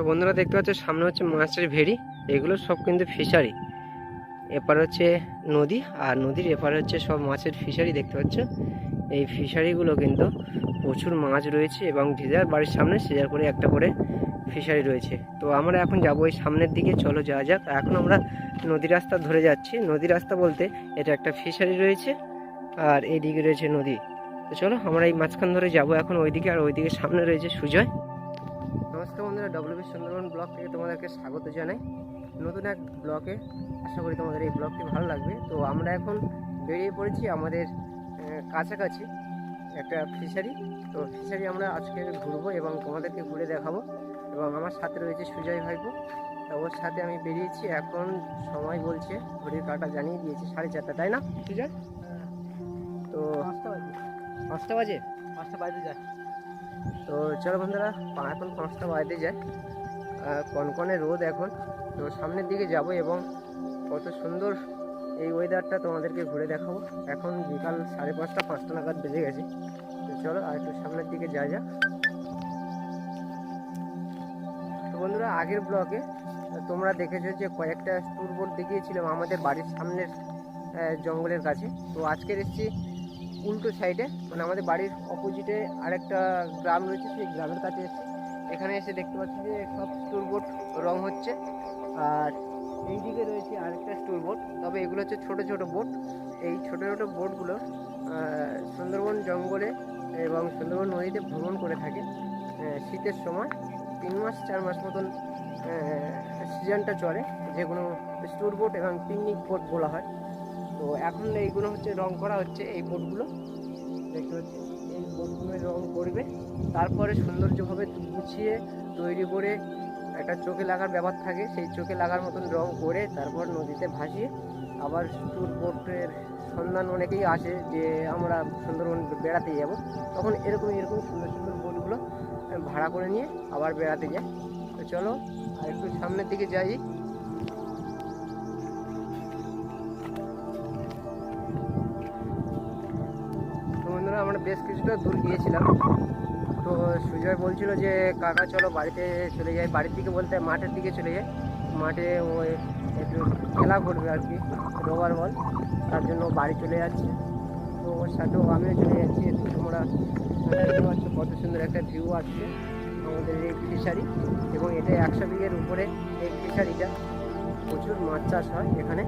বন্ধুরা দেখতে পাচ্ছ সামনে হচ্ছে মাছের ভেড়ি, এগুলো সব কিন্তু ফিশারি। এপার হচ্ছে নদী, আর নদীর এপার হচ্ছে সব মাছের ফিশারি। দেখতে পাচ্ছ এই ফিশারিগুলো কিন্তু প্রচুর মাছ রয়েছে, এবং যে যার বাড়ির সামনে সে যার করে একটা করে ফিশারি রয়েছে। তো আমরা এখন যাবো ওই সামনের দিকে, চলো যাওয়া যাক। এখন আমরা নদী রাস্তা ধরে যাচ্ছি। নদী রাস্তা বলতে এটা একটা ফিশারি রয়েছে, আর এইদিকে রয়েছে নদী। তো চলো আমরা এই মাঝখান ধরে যাবো এখন ওইদিকে, আর ওইদিকে সামনে রয়েছে সুজয়। নমস্কার বন্ধুরা, ডব্লিউবি সুন্দরবন ব্লগ থেকে তোমাদেরকে স্বাগত জানাই নতুন এক ব্লগে। আশা করি তোমাদের এই ব্লগটি ভালো লাগবে। তো আমরা এখন বেরিয়ে পড়েছি আমাদের কাছাকাছি একটা ফিশারি। তো ফিশারি আমরা আজকে ঘুরবো এবং তোমাদেরকে ঘুরে দেখাবো, এবং আমার সাথে রয়েছে সুজয় ভাইপো। তো ওর সাথে আমি বেরিয়েছি। এখন সময় বলছে, ঘড়ির কাঁটা জানিয়ে দিয়েছি 4:30, তাই না সুজয়? তো 5টা বাজে 5টা বাজে যায়। তো চলো বন্ধুরা, এখন 5টা বাজতে যায়, কনকনে রোদ এখন। তো সামনের দিকে যাব এবং কত সুন্দর এই ওয়েদারটা তোমাদেরকে ঘুরে দেখাবো। এখন বিকাল 5:30, 5টা নাগাদ বেজে গেছে। তো চলো আর একটু সামনের দিকে যাওয়া যাক। তো বন্ধুরা, আগের ব্লগে তোমরা দেখেছো যে কয়েকটা ট্যুর বোট দেখিয়েছিলাম আমাদের বাড়ির সামনের জঙ্গলের কাছে। তো আজকের এসেছি উল্টো সাইডে, মানে আমাদের বাড়ির অপোজিটে আরেকটা গ্রাম রয়েছে, সেই গ্রামের কাছে এসেছি। এখানে এসে দেখতে পাচ্ছি যে সব ট্যুর বোট রং হচ্ছে, আর এই দিকে রয়েছে আরেকটা ট্যুর বোট। তবে এগুলো হচ্ছে ছোট ছোট বোট। এই ছোট ছোট বোটগুলো সুন্দরবন জঙ্গলে এবং সুন্দরবন নদীতে ভ্রমণ করে থাকে শীতের সময়। 3 মাস 4 মাস মতন সিজনটা চলে, যেগুলো ট্যুর বোট এবং পিকনিক বোট বলা হয়। তো এখন এইগুলো হচ্ছে রং করা হচ্ছে, এই বোটগুলো দেখতে পাচ্ছি। এই বোটগুলো রং করবে, তারপরে সৌন্দর্যভাবে গুছিয়ে তৈরি করে একটা চোখে লাগার ব্যাপার থাকে, সেই চোখে লাগার মতন রং করে তারপর নদীতে ভাসিয়ে আবার ট্যুর বোটের সন্ধান অনেকেই আসে যে আমরা সুন্দরবন বেড়াতে যাব, তখন এরকম সুন্দর সুন্দর বোটগুলো ভাড়া করে নিয়ে আবার বেড়াতে যায়। তো চলো আর একটু সামনের দিকে যাই। আমরা বেশ কিছুটা দূর গিয়েছিলাম। তো সুজয় বলছিল যে কাকা চলো বাড়িতে চলে যাই, বাড়ির দিকে বলতে মাঠের দিকে চলে যাই। মাঠে ওই একটু খেলা করবে আর কি, রোবার বল, তার জন্য বাড়ি চলে যাচ্ছে। তো ওর সাথেও আমিও চলে যাচ্ছি। একটু তোমরা দেখতে পাচ্ছ কত সুন্দর একটা ভিউ আসছে আমাদের এই ফিশারি, এবং এটা 100 বিঘের উপরে এই ফিশারিটা। প্রচুর মাছ চাষ হয় এখানে।